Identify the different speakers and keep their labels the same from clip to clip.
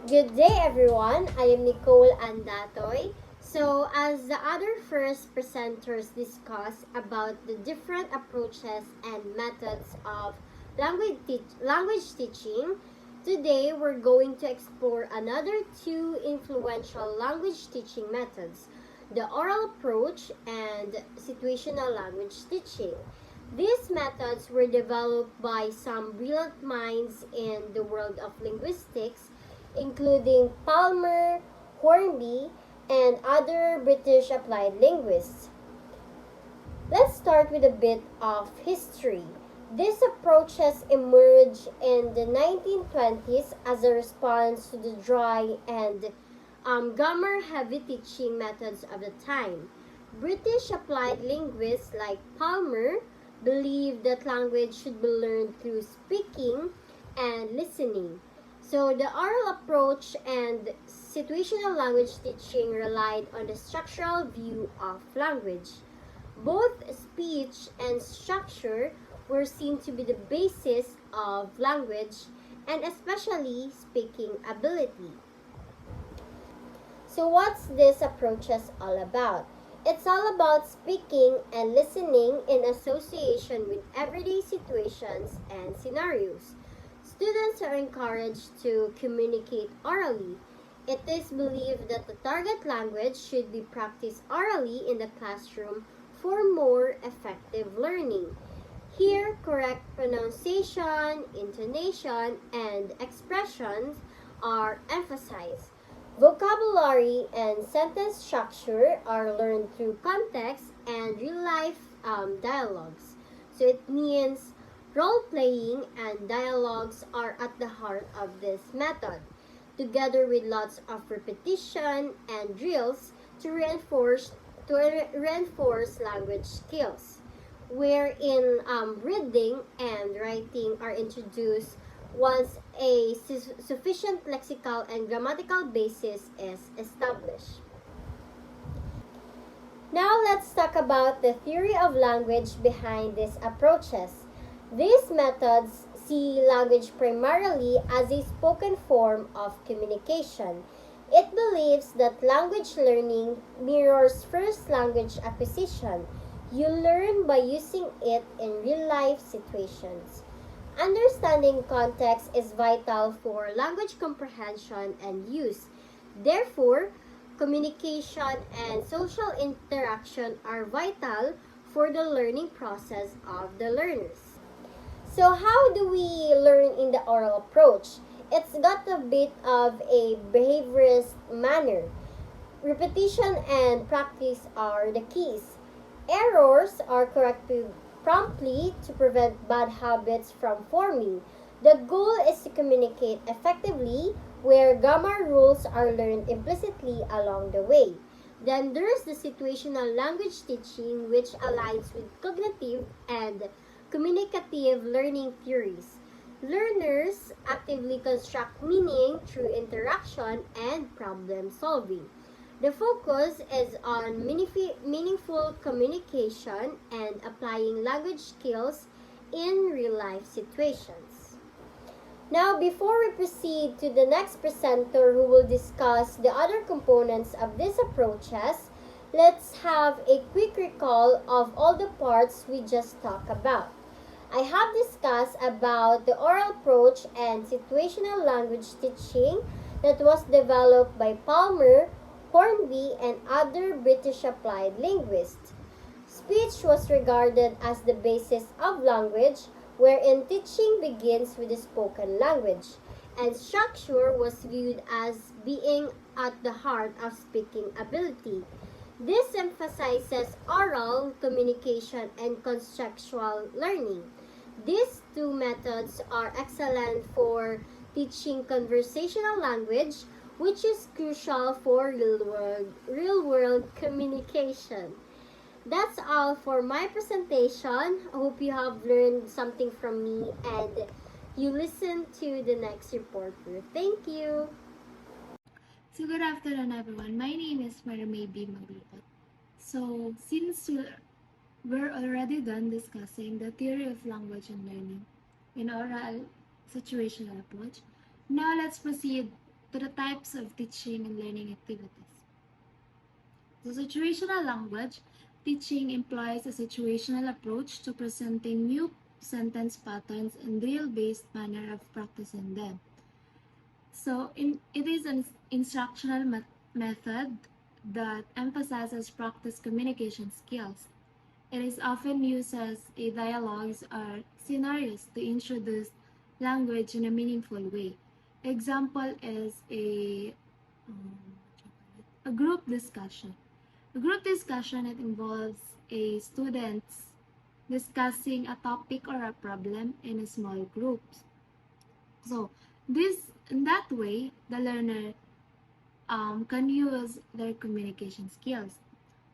Speaker 1: Good day, everyone. I am Nikkole Ann Datoy. So, as the other first presenters discuss about the different approaches and methods of language teaching, today we're going to explore another two influential language teaching methods, the oral approach and situational language teaching. These methods were developed by some brilliant minds in the world of linguistics, including Palmer, Hornby, and other British applied linguists. Let's start with a bit of history. These approaches emerged in the 1920s as a response to the dry and grammar heavy teaching methods of the time. British applied linguists like Palmer believed that language should be learned through speaking and listening. So the oral approach and situational language teaching relied on the structural view of language. Both speech and structure were seen to be the basis of language and especially speaking ability. So what's this approaches all about? It's all about speaking and listening in association with everyday situations and scenarios. Students are encouraged to communicate orally. It is believed that the target language should be practiced orally in the classroom for more effective learning. Here, correct pronunciation, intonation, and expressions are emphasized. Vocabulary and sentence structure are learned through context and real life dialogues. So it means role playing and dialogues are at the heart of this method, together with lots of repetition and drills to reinforce language skills, wherein reading and writing are introduced once a sufficient lexical and grammatical basis is established. Now let's talk about the theory of language behind these approaches. These methods see language primarily as a spoken form of communication. It believes that language learning mirrors first language acquisition. You learn by using it in real life situations. Understanding context is vital for language comprehension and use. Therefore, communication and social interaction are vital for the learning process of the learners. So how do we learn in the oral approach? It's got a bit of a behaviorist manner. Repetition and practice are the keys. Errors are corrected promptly to prevent bad habits from forming. The goal is to communicate effectively where grammar rules are learned implicitly along the way. Then there's the situational language teaching, which aligns with cognitive and communicative learning theories. Learners actively construct meaning through interaction and problem solving. The focus is on meaningful communication and applying language skills in real life situations. Now, before we proceed to the next presenter who will discuss the other components of these approaches, let's have a quick recall of all the parts we just talked about. I have discussed about the oral approach and situational language teaching that was developed by Palmer, Hornby, and other British applied linguists. Speech was regarded as the basis of language, wherein teaching begins with the spoken language, and structure was viewed as being at the heart of speaking ability. This emphasizes oral communication and contextual learning. These two methods are excellent for teaching conversational language, which is crucial for real-world communication. That's all for my presentation. I hope you have learned something from me and you listen to the next reporter. Thank you.
Speaker 2: So good afternoon, everyone. My name is Maglucot. So since we're already done discussing the theory of language and learning in oral situational approach, now let's proceed to the types of teaching and learning activities. The situational language teaching employs a situational approach to presenting new sentence patterns and drill-based manner of practicing them. So it is an instructional method that emphasizes practice communication skills. It is often used as a dialogues or scenarios to introduce language in a meaningful way. Example is a group discussion. A group discussion, it involves a students discussing a topic or a problem in a small groups. So in that way, the learner can use their communication skills.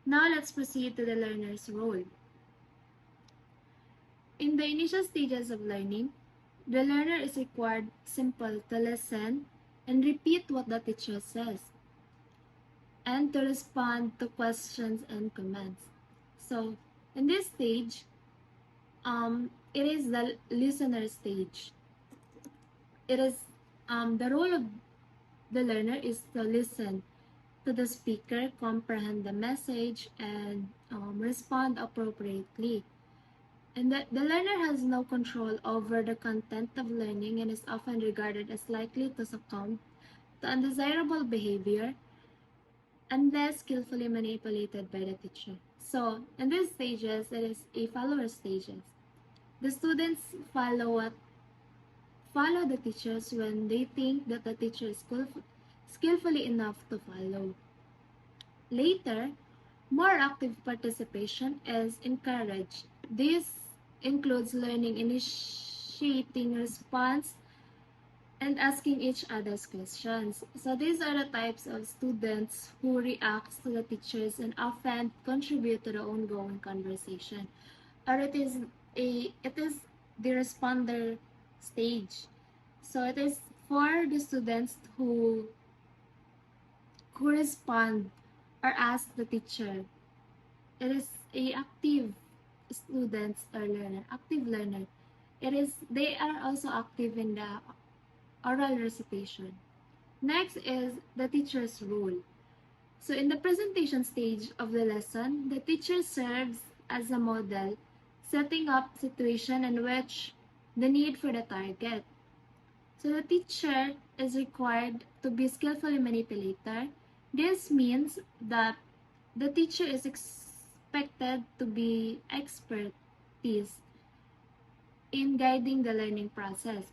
Speaker 2: Now let's proceed to the learner's role. In the initial stages of learning, the learner is required simple to listen and repeat what the teacher says, and to respond to questions and comments. So in this stage, it is the listener stage. It is the role of the learner is to listen to the speaker, comprehend the message, and respond appropriately. And the learner has no control over the content of learning and is often regarded as likely to succumb to undesirable behavior unless skillfully manipulated by the teacher. So, in these stages, it is a follower stages. The students follow the teachers when they think that the teacher is skillfully enough to follow. Later, more active participation is encouraged. This includes learning, initiating response, and asking each other's questions. So these are the types of students who react to the teachers and often contribute to the ongoing conversation. Or it is the responder stage. So it is for the students who respond or ask the teacher. It is a active students or learner, active learner. They are also active in the oral recitation. Next is the teacher's role. So in the presentation stage of the lesson, the teacher serves as a model, setting up situation in which the need for the target. So the teacher is required to be skillfully manipulator. This means that the teacher is expected to be expertise in guiding the learning process.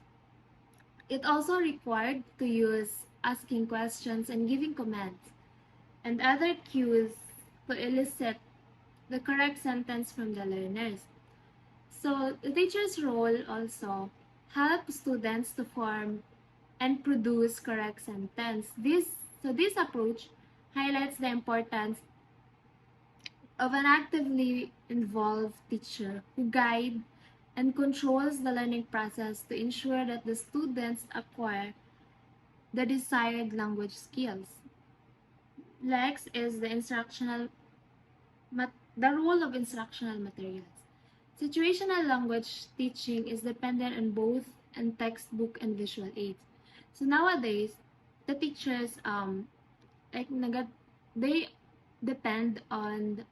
Speaker 2: It also required to use asking questions and giving commands and other cues to elicit the correct sentence from the learners. So the teacher's role also helps students to form and produce correct sentence. This approach highlights the importance of an actively involved teacher who guides and controls the learning process to ensure that the students acquire the desired language skills. Next is the role of instructional materials. Situational language teaching is dependent on both in textbook and visual aids. So nowadays, the teachers they depend on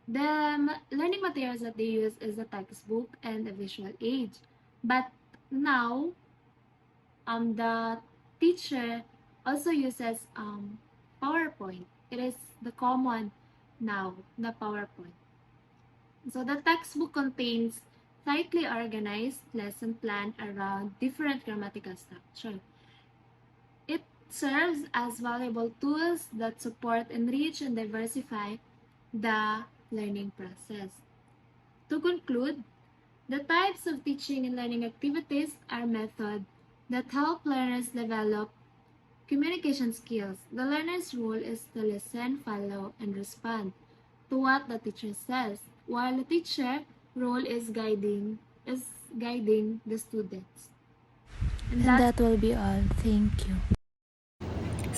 Speaker 2: the learning materials that they use is a textbook and a visual aid. But now, the teacher also uses PowerPoint. It is the common now, the PowerPoint. So the textbook contains tightly organized lesson plan around different grammatical structure. It serves as valuable tools that support, enrich, and diversify the learning process. To conclude, the types of teaching and learning activities are methods that help learners develop communication skills. The learner's role is to listen, follow, and respond to what the teacher says, while the teacher role is guiding the students.
Speaker 3: And that will be all. Thank you.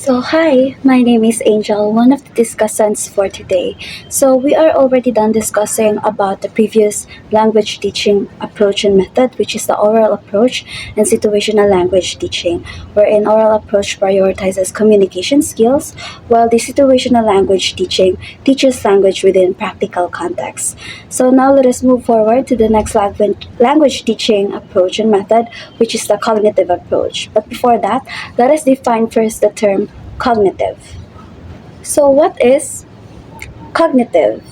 Speaker 3: So, hi, my name is Angel, one of the discussants for today. So, we are already done discussing about the previous language teaching approach and method, which is the oral approach and situational language teaching, wherein oral approach prioritizes communication skills, while the situational language teaching teaches language within practical context. So, now let us move forward to the next language teaching approach and method, which is the cognitive approach. But before that, let us define first the term cognitive. So, what is cognitive?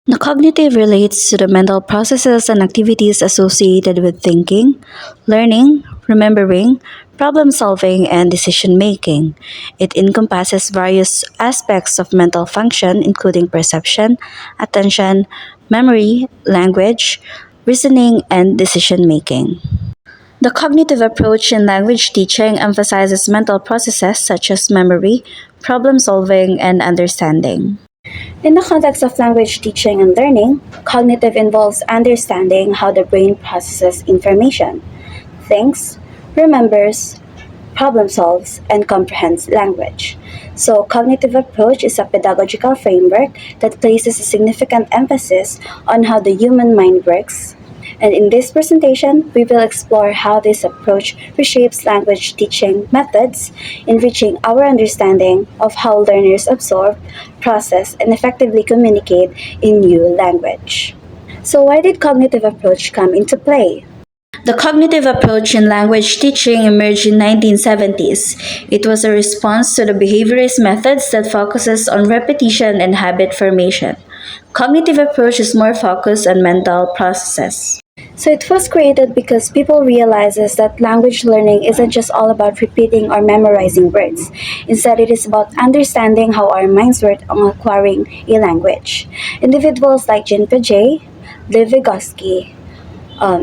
Speaker 3: The cognitive relates to the mental processes and activities associated with thinking, learning, remembering, problem solving, and decision making. It encompasses various aspects of mental function, including perception, attention, memory, language, reasoning, and decision making. The cognitive approach in language teaching emphasizes mental processes such as memory, problem solving, and understanding. In the context of language teaching and learning, cognitive involves understanding how the brain processes information, thinks, remembers, problem solves, and comprehends language. So, cognitive approach is a pedagogical framework that places a significant emphasis on how the human mind works. And in this presentation, we will explore how this approach reshapes language teaching methods, enriching our understanding of how learners absorb, process, and effectively communicate in new language. So, why did cognitive approach come into play? The cognitive approach in language teaching emerged in 1970s. It was a response to the behaviorist methods that focuses on repetition and habit formation. Cognitive approach is more focused on mental processes. So it was created because people realizes that language learning isn't just all about repeating or memorizing words. Instead, it is about understanding how our minds work on acquiring a language. Individuals like Jean Piaget, Lev Vygotsky,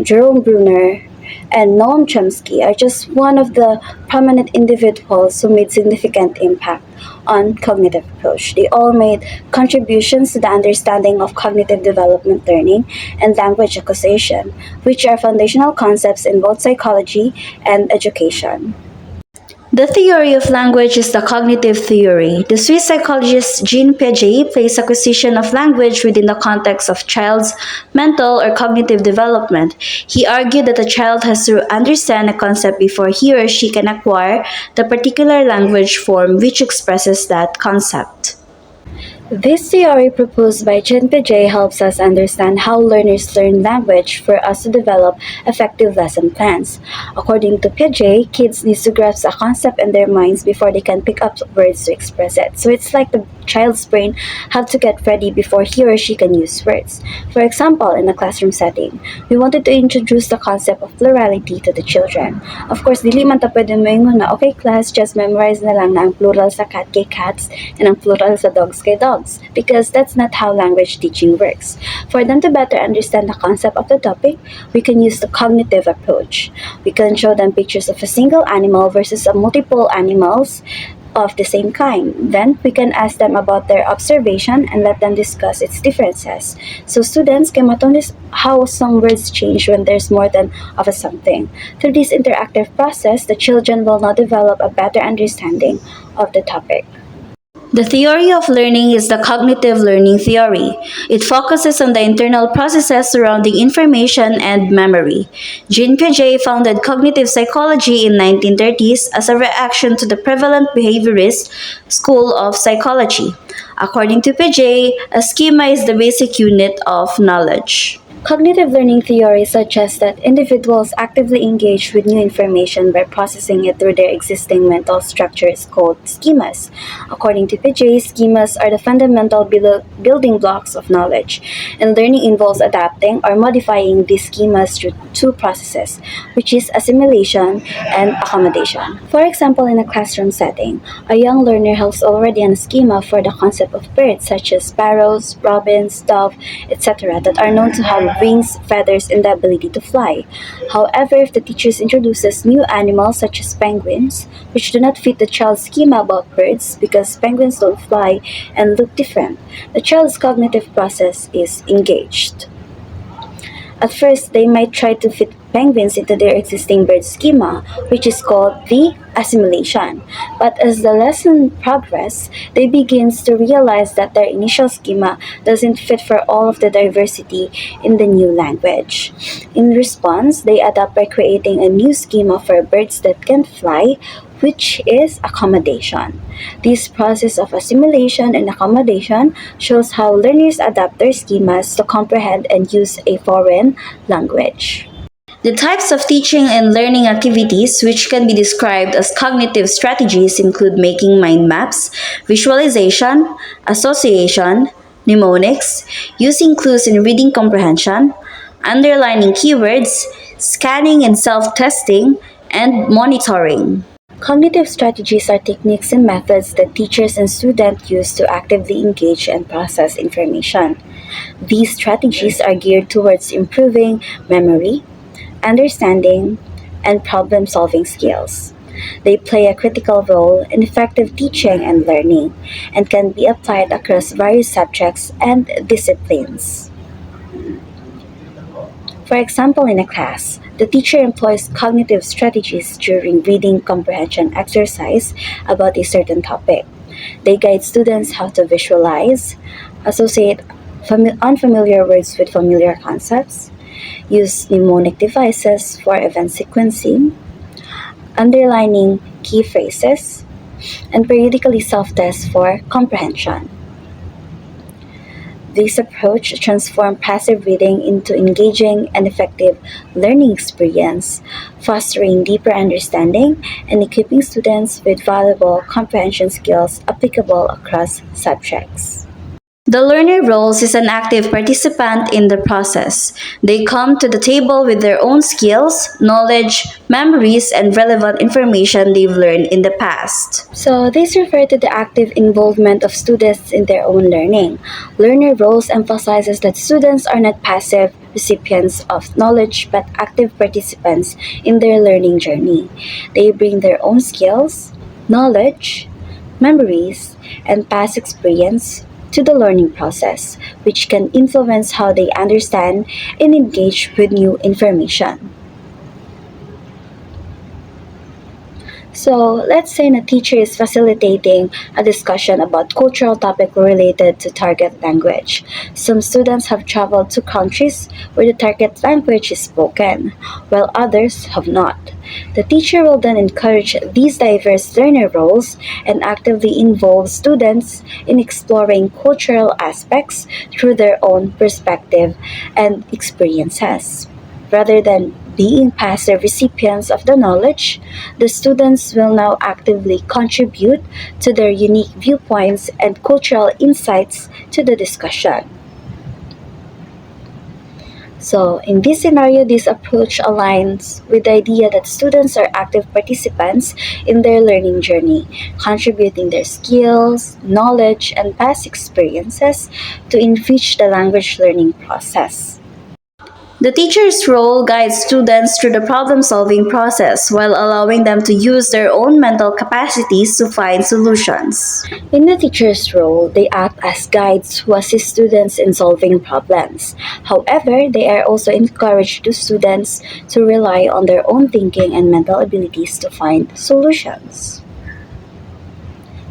Speaker 3: Jerome Bruner, and Noam Chomsky are just one of the prominent individuals who made significant impact on cognitive approach. They all made contributions to the understanding of cognitive development learning and language acquisition, which are foundational concepts in both psychology and education. The theory of language is the cognitive theory. The Swiss psychologist Jean Piaget placed acquisition of language within the context of child's mental or cognitive development. He argued that a child has to understand a concept before he or she can acquire the particular language form which expresses that concept. This theory proposed by Chen Piaget helps us understand how learners learn language for us to develop effective lesson plans. According to Piaget, kids need to grasp a concept in their minds before they can pick up words to express it. So it's like the child's brain have to get ready before he or she can use words. For example, in a classroom setting, we wanted to introduce the concept of plurality to the children. Of course, dili man ta pwede moingon na, okay class, just memorize na lang na ang plural sa cat kay cats and ang plural sa dogs kay dogs, because that's not how language teaching works. For them to better understand the concept of the topic, we can use the cognitive approach. We can show them pictures of a single animal versus a multiple animals of the same kind. Then we can ask them about their observation and let them discuss its differences. So students can notice how some words change when there's more than of a something. Through this interactive process, the children will now develop a better understanding of the topic. The theory of learning is the cognitive learning theory. It focuses on the internal processes surrounding information and memory. Jean Piaget founded cognitive psychology in 1930s as a reaction to the prevalent behaviorist school of psychology. According to Piaget, a schema is the basic unit of knowledge. Cognitive learning theory suggests that individuals actively engage with new information by processing it through their existing mental structures called schemas. According to Piaget, schemas are the fundamental building blocks of knowledge, and learning involves adapting or modifying these schemas through two processes, which is assimilation and accommodation. For example, in a classroom setting, a young learner has already a schema for the concept of birds such as sparrows, robins, dove, etc. that are known to have wings, feathers, and the ability to fly. However, if the teacher introduces new animals such as penguins, which do not fit the child's schema about birds because penguins don't fly and look different, the child's cognitive process is engaged. At first, they might try to fit penguins into their existing bird schema, which is called the assimilation. But as the lesson progresses, they begin to realize that their initial schema doesn't fit for all of the diversity in the new language. In response, they adapt by creating a new schema for birds that can fly, which is accommodation. This process of assimilation and accommodation shows how learners adapt their schemas to comprehend and use a foreign language. The types of teaching and learning activities which can be described as cognitive strategies include making mind maps, visualization, association, mnemonics, using clues in reading comprehension, underlining keywords, scanning and self-testing, and monitoring. Cognitive strategies are techniques and methods that teachers and students use to actively engage and process information. These strategies are geared towards improving memory, understanding, and problem solving skills. They play a critical role in effective teaching and learning and can be applied across various subjects and disciplines. For example, in a class, the teacher employs cognitive strategies during reading comprehension exercise about a certain topic. They guide students how to visualize, associate unfamiliar words with familiar concepts, use mnemonic devices for event sequencing, underlining key phrases, and periodically self-test for comprehension. This approach transforms passive reading into engaging and effective learning experience, fostering deeper understanding and equipping students with valuable comprehension skills applicable across subjects. The learner roles is an active participant in the process. They come to the table with their own skills, knowledge, memories, and relevant information they've learned in the past. So, these refer to the active involvement of students in their own learning. Learner roles emphasizes that students are not passive recipients of knowledge but active participants in their learning journey. They bring their own skills, knowledge, memories, and past experience to the learning process, which can influence how they understand and engage with new information. So, let's say a teacher is facilitating a discussion about cultural topic related to target language. Some students have traveled to countries where the target language is spoken, while others have not. The teacher will then encourage these diverse learner roles and actively involve students in exploring cultural aspects through their own perspective and experiences. Rather than being passive recipients of the knowledge, the students will now actively contribute to their unique viewpoints and cultural insights to the discussion. So, in this scenario, this approach aligns with the idea that students are active participants in their learning journey, contributing their skills, knowledge, and past experiences to enrich the language learning process. The teacher's role guides students through the problem-solving process while allowing them to use their own mental capacities to find solutions. In the teacher's role, they act as guides who assist students in solving problems. However, they are also encouraged to students to rely on their own thinking and mental abilities to find solutions.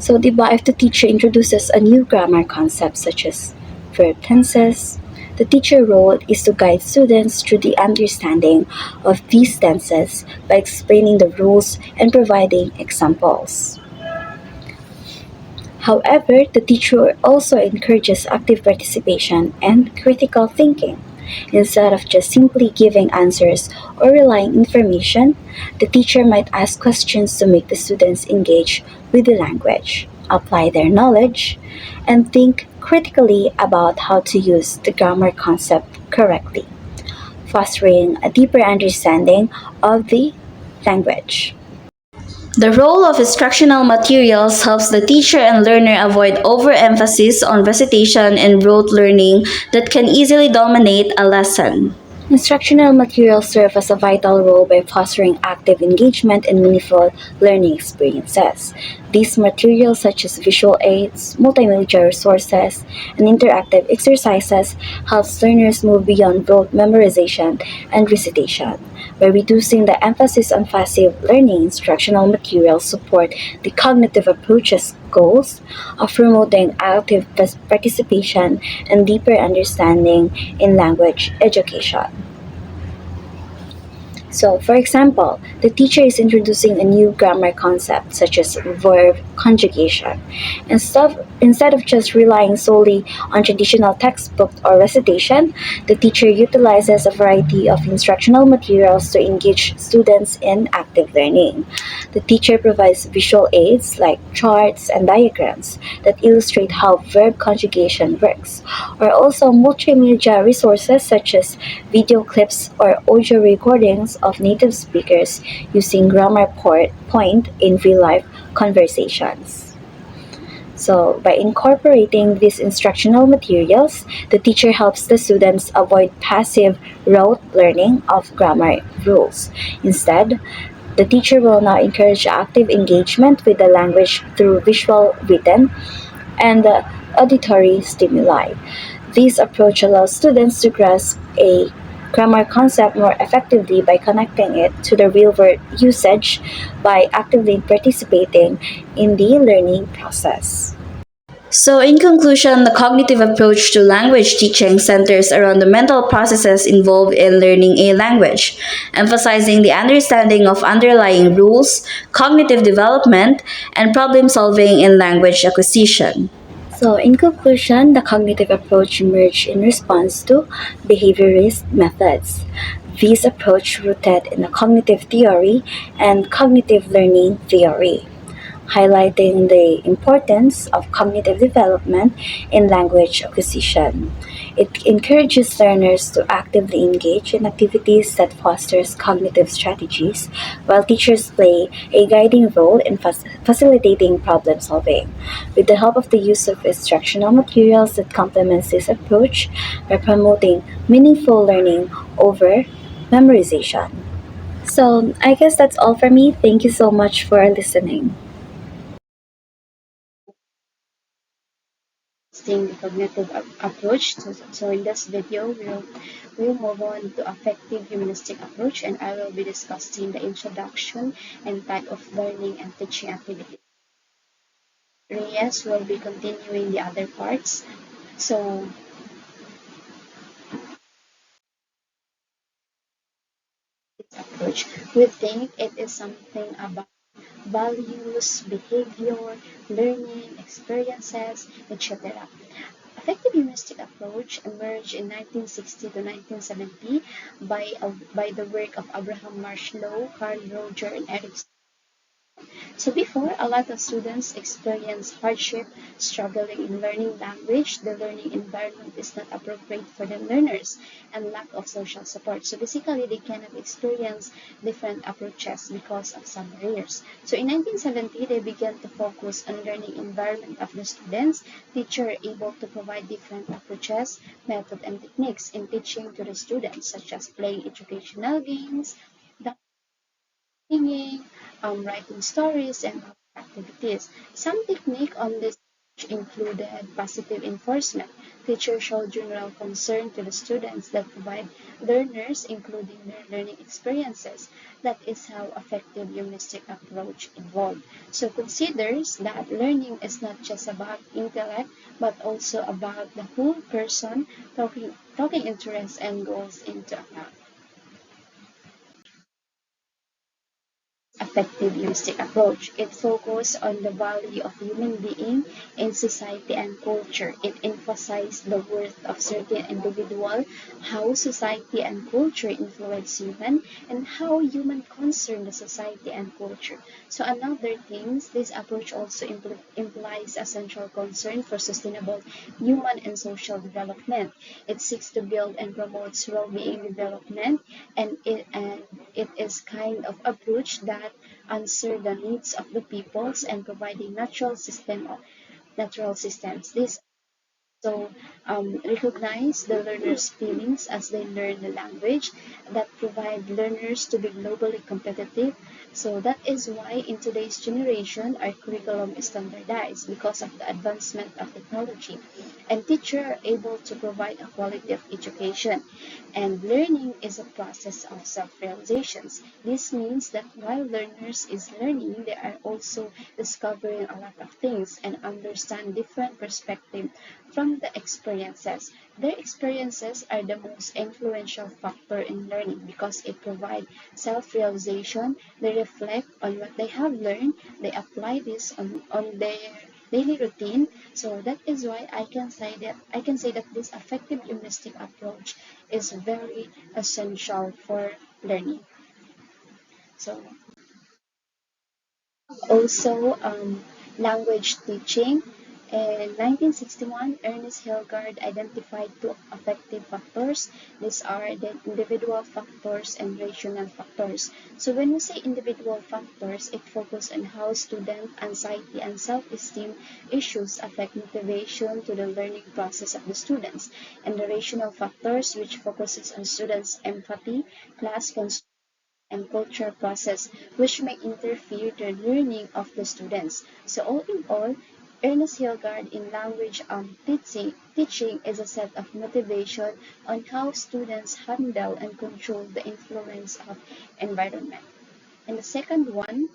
Speaker 3: So, diba, if the teacher introduces a new grammar concept such as verb tenses, the teacher role is to guide students through the understanding of these tenses by explaining the rules and providing examples. However, the teacher also encourages active participation and critical thinking. Instead of just simply giving answers or relying information, the teacher might ask questions to make the students engage with the language, apply their knowledge, and think critically about how to use the grammar concept correctly, fostering a deeper understanding of the language. The role of instructional materials helps the teacher and learner avoid overemphasis on recitation and rote learning that can easily dominate a lesson. Instructional materials serve as a vital role by fostering active engagement and meaningful learning experiences. These materials, such as visual aids, multimedia resources, and interactive exercises, helps learners move beyond rote memorization and recitation. By reducing the emphasis on passive learning, instructional materials support the cognitive approach's goals of promoting active participation and deeper understanding in language education. So, for example, the teacher is introducing a new grammar concept such as verb conjugation. Instead of just relying solely on traditional textbook or recitation, the teacher utilizes a variety of instructional materials to engage students in active learning. The teacher provides visual aids like charts and diagrams that illustrate how verb conjugation works, or also multimedia resources such as video clips or audio recordings of native speakers using grammar point in real life conversations. So, by incorporating these instructional materials, the teacher helps the students avoid passive rote learning of grammar rules. Instead, the teacher will now encourage active engagement with the language through visual, written, and auditory stimuli. This approach allows students to grasp a grammar concept more effectively by connecting it to the real world usage by actively participating in the learning process. So, in conclusion, the cognitive approach to language teaching centers around the mental processes involved in learning a language, emphasizing the understanding of underlying rules, cognitive development, and problem solving in language acquisition. So, in conclusion, the cognitive approach emerged in response to behaviorist methods. This approach rooted in the cognitive theory and cognitive learning theory, highlighting the importance of cognitive development in language acquisition. It encourages learners to actively engage in activities that fosters cognitive strategies, while teachers play a guiding role in facilitating problem solving. With the help of the use of instructional materials that complements this approach by promoting meaningful learning over memorization. So, I guess that's all for me. Thank you so much for listening.
Speaker 4: The cognitive approach. So in this video, we'll move on to affective humanistic approach, and I will be discussing the introduction and type of learning and teaching activities. Reyes will be continuing the other parts. So this approach, we think it is something about values, behavior, learning, experiences, etc. Affective humanistic approach emerged in 1960 to 1970 by the work of Abraham Maslow, Carl Roger, and Eric. So before, a lot of students experience hardship, struggling in learning language, the learning environment is not appropriate for the learners, and lack of social support. So basically, they cannot experience different approaches because of some barriers. So in 1970, they began to focus on learning environment of the students. Teachers are able to provide different approaches, method, and techniques in teaching to the students, such as playing educational games, singing, writing stories, and other activities. Some technique on this included positive enforcement. Teachers show general concern to the students that provide learners, including their learning experiences. That is how affective humanistic approach evolved. So considers that learning is not just about intellect, but also about the whole person, talking interests and goals into account. Affective humanistic approach. It focuses on the value of human being in society and culture. It emphasizes the worth of certain individual, how society and culture influence human, and how human concern the society and culture. So another things, this approach also implies a central concern for sustainable human and social development. It seeks to build and promotes well-being development, and it is kind of approach that answer the needs of the peoples and providing natural systems. This So recognize the learner's feelings as they learn the language, that provide learners to be globally competitive. So that is why in today's generation our curriculum is standardized because of the advancement of technology, and teachers are able to provide a quality of education. And learning is a process of self-realizations. This means that while learners is learning, they are also discovering a lot of things and understand different perspectives from the experiences. Their experiences are the most influential factor in learning because it provides self-realization. They reflect on what they have learned, they apply this on their daily routine. So that is why I can say that this affective humanistic approach is very essential for learning. So also, language teaching. In 1961, Ernest Hilgard identified two affective factors. These are the individual factors and rational factors. So when we say individual factors, it focuses on how student anxiety and self-esteem issues affect motivation to the learning process of the students. And the rational factors, which focuses on students' empathy, class construction, and culture process, which may interfere the learning of the students. So all in all, Ernest Hilgard in language teaching is a set of motivation on how students handle and control the influence of environment. And the second one,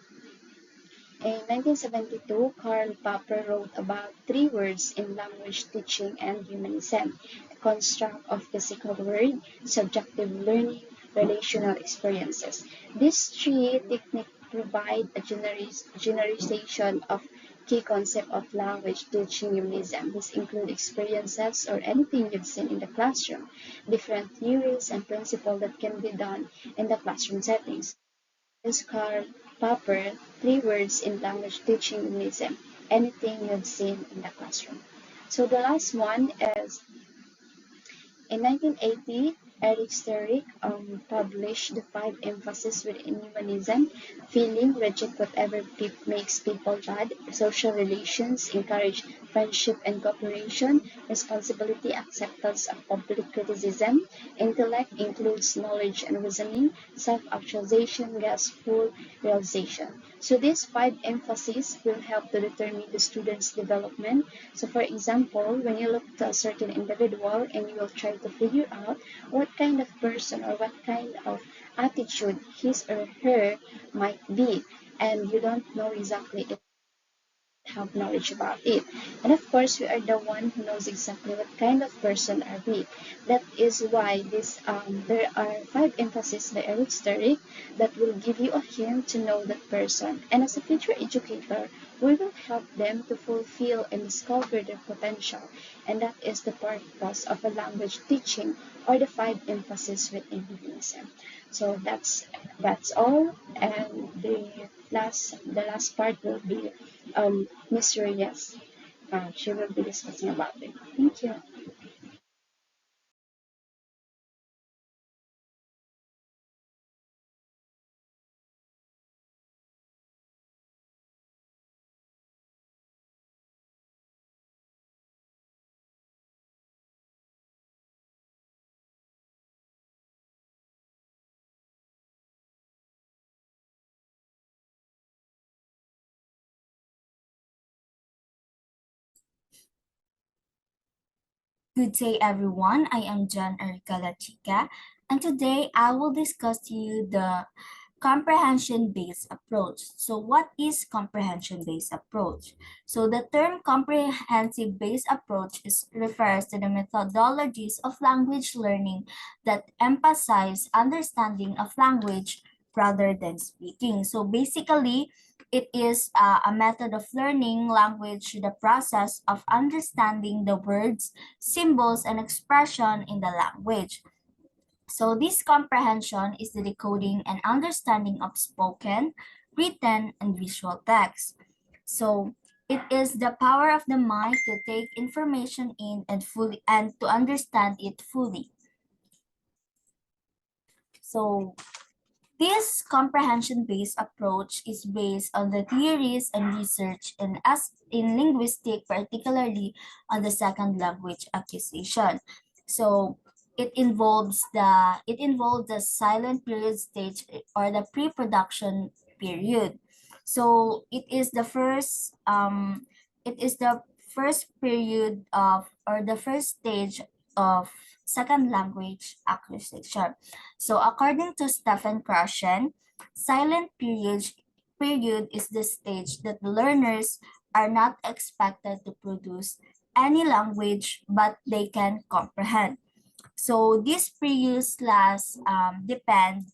Speaker 4: in 1972, Karl Popper wrote about three words in language teaching and humanism: construct of physical word, subjective learning, relational experiences. These three techniques provide a generalization of key concept of language teaching humanism. These include experiences or anything you've seen in the classroom, different theories and principles that can be done in the classroom settings. Karl Popper, three words in language teaching humanism: anything you've seen in the classroom. So the last one is in 1980, Eric Sterick published the five emphases within humanism: feeling, reject whatever makes people bad; social relations, encourage friendship and cooperation; responsibility, acceptance of public criticism; intellect includes knowledge and reasoning; self-actualization, full realization. So these five emphases will help to determine the student's development. So for example, when you look to a certain individual and you will try to figure out what kind of person or what kind of attitude his or her might be, and you don't know exactly if have knowledge about it. And of course, we are the one who knows exactly what kind of person are we. That is why there are five emphases by Eric Sterick that will give you a hint to know that person. And as a future educator, we will help them to fulfill and discover their potential. And that is the purpose of a language teaching, or the five emphasis within humanism. So that's all. And the last part will be Miss Reyes. She will be discussing about it. Thank you.
Speaker 5: Good day, everyone. I am John Erica Lachica, and today I will discuss to you the comprehension-based approach. So what is comprehension-based approach? So the term comprehensive-based approach refers to the methodologies of language learning that emphasize understanding of language rather than speaking. So basically, it is a method of learning language through the process of understanding the words, symbols, and expression in the language. So this comprehension is the decoding and understanding of spoken, written, and visual text. So it is the power of the mind to take information in and to understand it fully. So This comprehension-based approach is based on the theories and research in linguistics, particularly on the second language acquisition. So it involves the silent period stage or the pre-production period. So it is the first period of or the first stage of second language acquisition. So according to Stephen Krashen, silent period is the stage that the learners are not expected to produce any language but they can comprehend. So these periods depend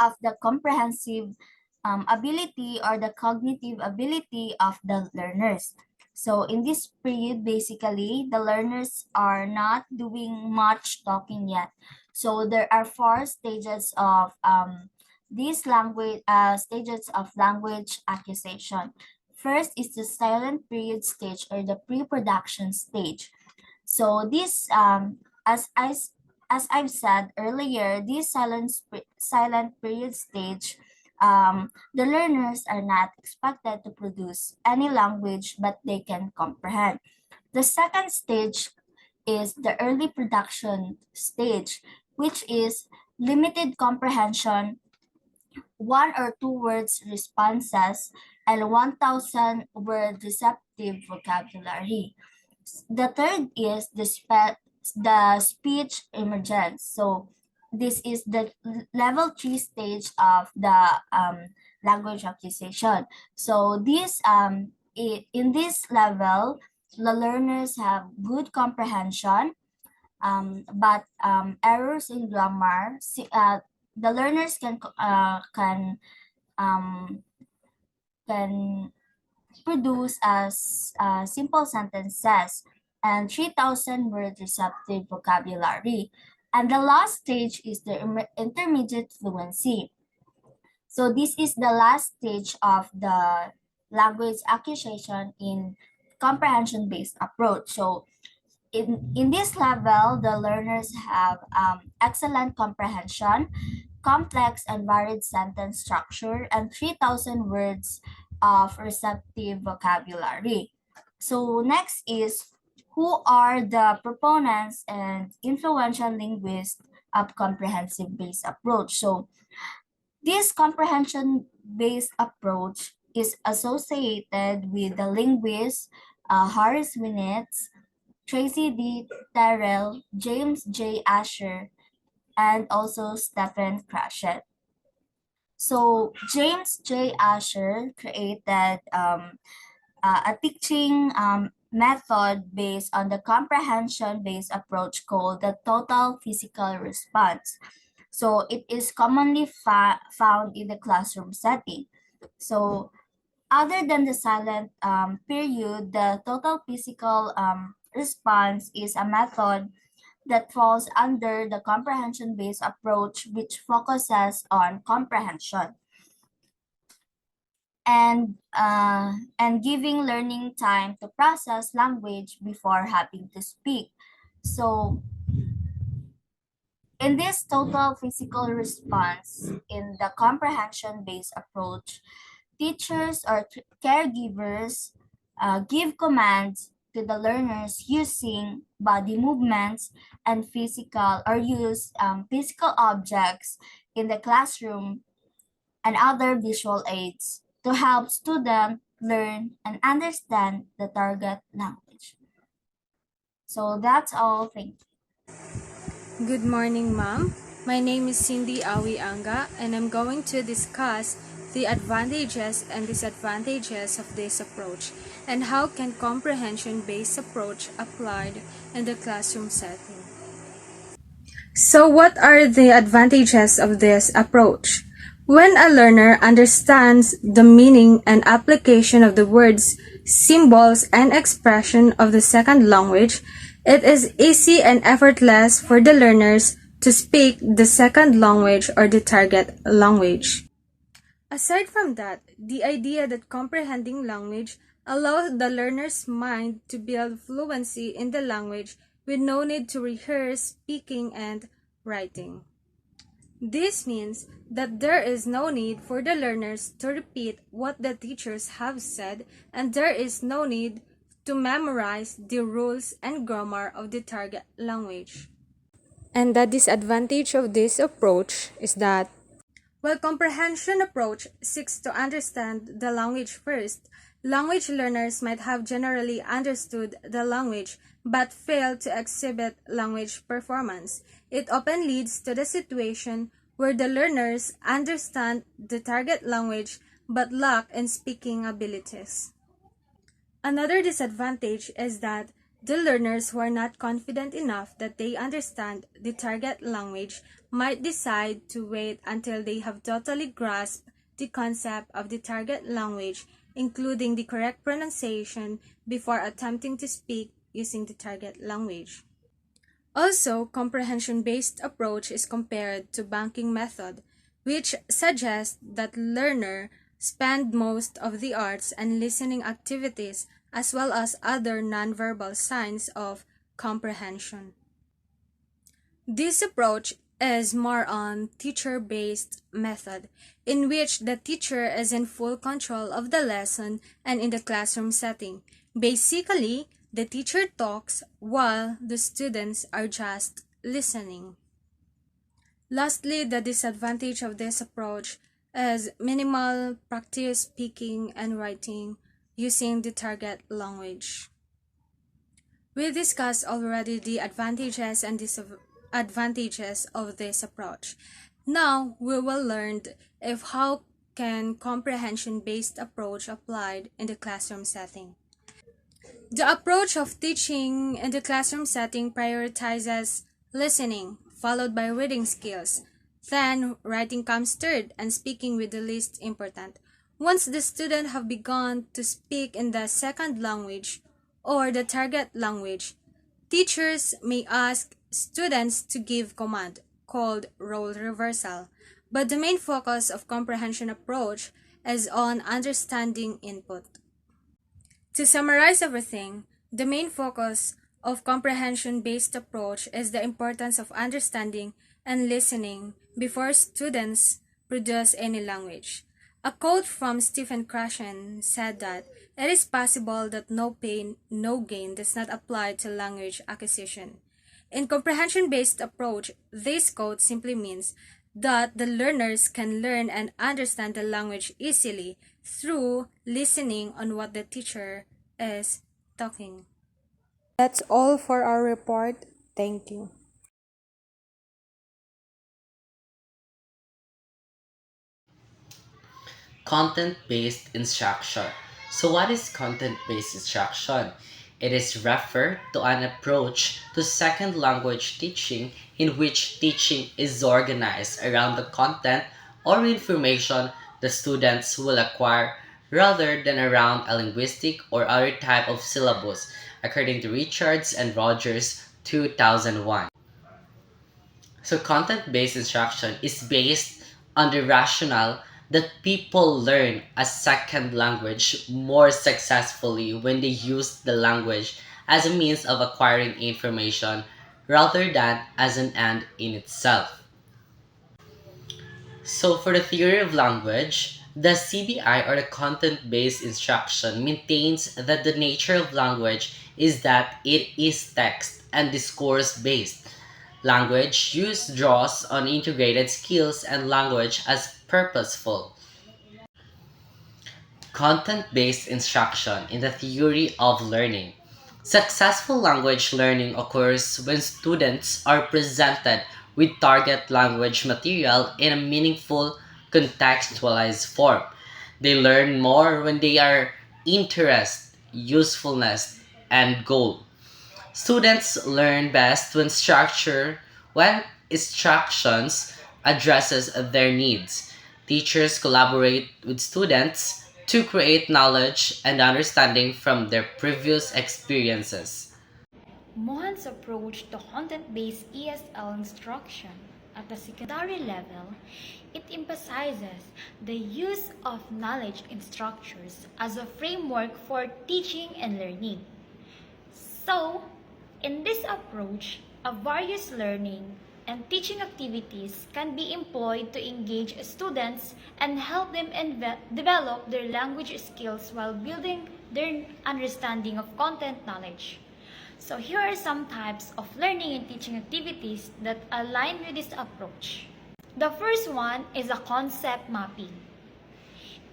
Speaker 5: of the comprehensive ability or the cognitive ability of the learners. So in this period, basically, the learners are not doing much talking yet. So there are four stages of these stages of language acquisition. First is the silent period stage or the pre-production stage. So this as I've said earlier, this silent period stage, the learners are not expected to produce any language, but they can comprehend. The second stage is the early production stage, which is limited comprehension, one or two words responses, and 1,000 word receptive vocabulary. The third is the speech emergence. So this is the level 3 stage of the language acquisition. So in this level, the learners have good comprehension, but errors in grammar. The learners um, can produce as simple sentences and 3,000 word receptive vocabulary. And the last stage is the intermediate fluency. So this is the last stage of the language acquisition in comprehension-based approach. So in this level, the learners have excellent comprehension, complex and varied sentence structure, and 3,000 words of receptive vocabulary. So next is who are the proponents and influential linguists of comprehensive-based approach. So this comprehension-based approach is associated with the linguists Horace Winitz, Tracy D. Terrell, James J. Asher, and also Stephen Krashen. So James J. Asher created a teaching method based on the comprehension-based approach called the total physical response. So it is commonly found in the classroom setting. So other than the silent period, the total physical response is a method that falls under the comprehension-based approach, which focuses on comprehension and giving learning time to process language before having to speak. So in this total physical response in the comprehension-based approach, teachers or caregivers give commands to the learners using body movements and use physical objects in the classroom and other visual aids to help students learn and understand the target language. So that's all. Thank you.
Speaker 6: Good morning, ma'am. My name is Cindy Awi Angga, and I'm going to discuss the advantages and disadvantages of this approach and how can comprehension-based approach applied in the classroom setting. So what are the advantages of this approach? When a learner understands the meaning and application of the words, symbols, and expression of the second language, it is easy and effortless for the learners to speak the second language or the target language. Aside from that, the idea that comprehending language allows the learner's mind to build fluency in the language with no need to rehearse speaking and writing. This means that there is no need for the learners to repeat what the teachers have said, and there is no need to memorize the rules and grammar of the target language. And the disadvantage of this approach is that while comprehension approach seeks to understand the language first, language learners might have generally understood the language but fail to exhibit language performance. It often leads to the situation where the learners understand the target language but lack in speaking abilities. Another disadvantage is that the learners who are not confident enough that they understand the target language might decide to wait until they have totally grasped the concept of the target language, including the correct pronunciation, before attempting to speak using the target language. Also, comprehension-based approach is compared to banking method, which suggests that learner spend most of the arts and listening activities as well as other nonverbal signs of comprehension. This approach is more on teacher-based method, in which the teacher is in full control of the lesson and in the classroom setting. Basically, the teacher talks while the students are just listening. Lastly, the disadvantage of this approach is minimal practice speaking and writing using the target language. We discussed already the advantages and disadvantages of this approach. Now we will learn if how can comprehension-based approach applied in the classroom setting. The approach of teaching in the classroom setting prioritizes listening, followed by reading skills. Then, writing comes third, and speaking with the least important. Once the student have begun to speak in the second language or the target language, teachers may ask students to give command, called role reversal. But the main focus of comprehension approach is on understanding input. To summarize everything, the main focus of comprehension-based approach is the importance of understanding and listening before students produce any language. A quote from Stephen Krashen said that it is possible that no pain, no gain does not apply to language acquisition. In comprehension-based approach, this quote simply means that the learners can learn and understand the language easily through listening on what the teacher is talking. That's all for our report. Thank you.
Speaker 7: Content-based instruction. So what is content-based instruction? It is referred to an approach to second language teaching in which teaching is organized around the content or information the students will acquire rather than around a linguistic or other type of syllabus, according to Richards and Rogers 2001. So content-based instruction is based on the rationale that people learn a second language more successfully when they use the language as a means of acquiring information rather than as an end in itself. So for the theory of language, the CBI or the content-based instruction maintains that the nature of language is that it is text and discourse-based. Language use draws on integrated skills and language as purposeful. Content-based instruction in the theory of learning. Successful language learning occurs when students are presented with target language material in a meaningful, contextualized form. They learn more when they are interest, usefulness, and goal. Students learn best when instructions addresses their needs. Teachers collaborate with students to create knowledge and understanding from their previous experiences.
Speaker 8: Mohan's approach to content-based ESL instruction at the secondary level, it emphasizes the use of knowledge in structures as a framework for teaching and learning. So, in this approach of various learning, and teaching activities can be employed to engage students and help them develop their language skills while building their understanding of content knowledge. So here are some types of learning and teaching activities that align with this approach. The first one is a concept mapping.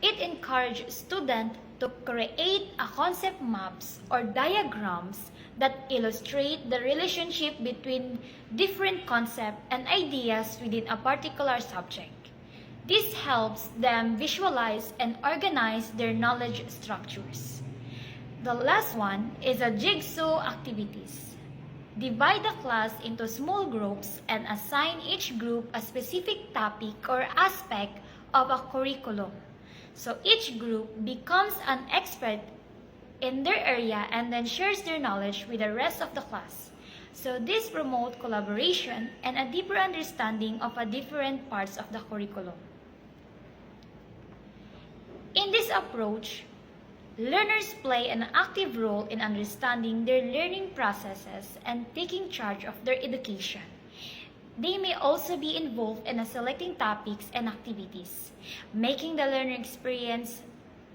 Speaker 8: It encourages students to create a concept maps or diagrams that illustrate the relationship between different concepts and ideas within a particular subject. This helps them visualize and organize their knowledge structures. The last one is a jigsaw activities. Divide the class into small groups and assign each group a specific topic or aspect of a curriculum. So each group becomes an expert in their area and then shares their knowledge with the rest of the class. So this promotes collaboration and a deeper understanding of a different parts of the curriculum. In this approach, learners play an active role in understanding their learning processes and taking charge of their education. They may also be involved in selecting topics and activities, making the learner experience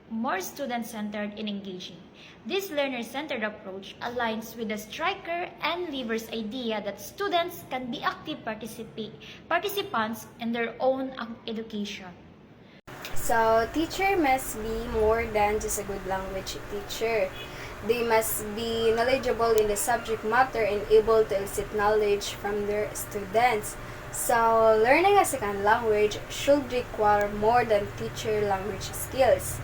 Speaker 8: more student-centered and engaging. This learner-centered approach aligns with the Stryker and Lever's idea that students can be active participants in their own education.
Speaker 9: So, teacher must be more than just a good language teacher. They must be knowledgeable in the subject matter and able to elicit knowledge from their students. So, learning a second language should require more than teacher language skills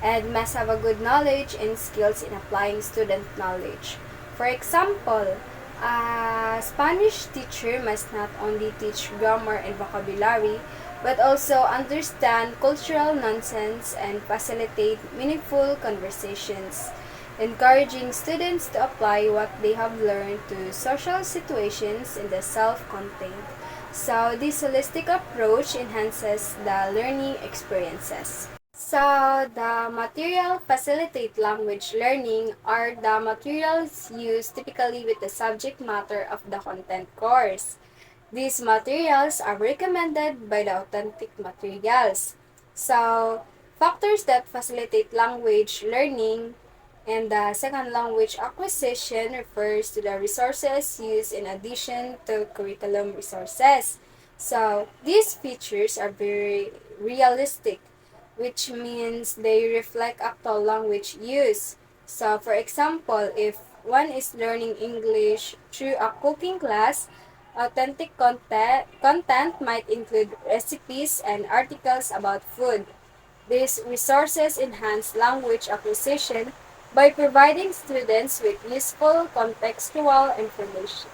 Speaker 9: and must have a good knowledge and skills in applying student knowledge. For example, a Spanish teacher must not only teach grammar and vocabulary, but also understand cultural nonsense and facilitate meaningful conversations, encouraging students to apply what they have learned to social situations in the self-contained. So, this holistic approach enhances the learning experiences. So, the material facilitate language learning are the materials used typically with the subject matter of the content course. These materials are recommended by the authentic materials. So, factors that facilitate language learning and the second language acquisition refers to the resources used in addition to curriculum resources. So, these features are very realistic, which means they reflect actual language use. So, for example, if one is learning English through a cooking class, authentic content might include recipes and articles about food. These resources enhance language acquisition by providing students with useful contextual information.